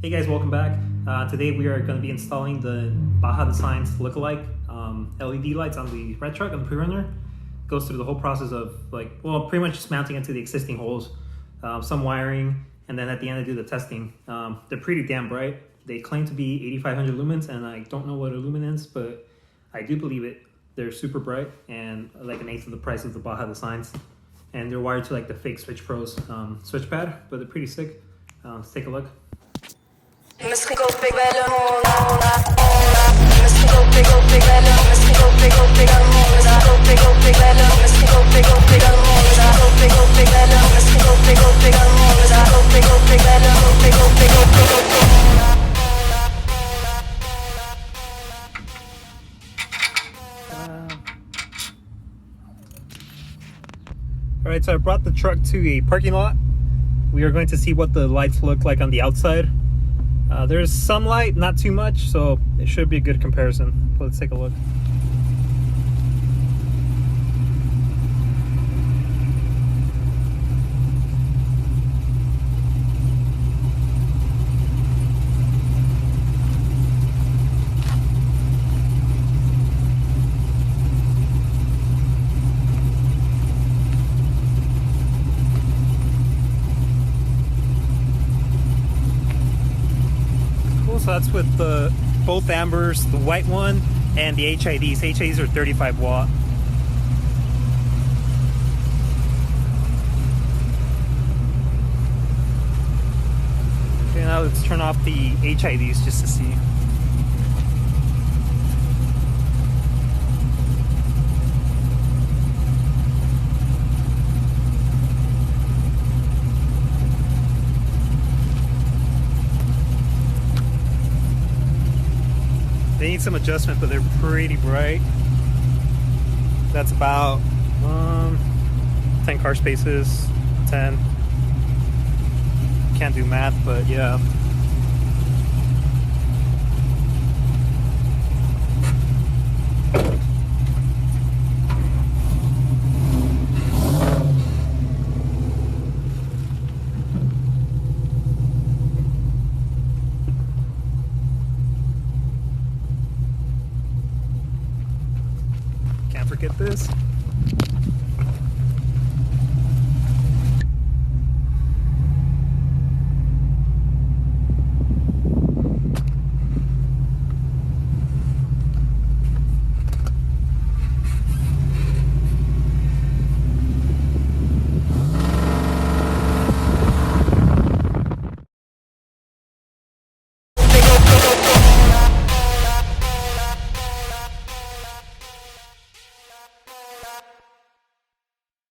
Hey guys, welcome back. Today we are going to be installing the Baja Designs lookalike LED lights on the red truck on the Prerunner. Goes through the whole process of pretty much just mounting into the existing holes, some wiring, and then at the end I do the testing. They're pretty damn bright. They claim to be 8,500 lumens, and I don't know what a lumen is, but I do believe it. They're super bright and like an eighth of the price of the Baja Designs. And they're wired to like the fake Switch Pros switch pad, but they're pretty sick. Let's take a look. Alright, so I brought the truck to a parking lot. We are going to see what the lights look like on the outside. There's some light, not too much, so it should be a good comparison. Let's take a look. So that's with the both ambers, the white one and the HIDs. HIDs are 35 watt. Okay, now let's turn off the HIDs just to see. They need some adjustment, but they're pretty bright. That's about 10 car spaces, 10. Can't do math, but yeah. Can't forget this.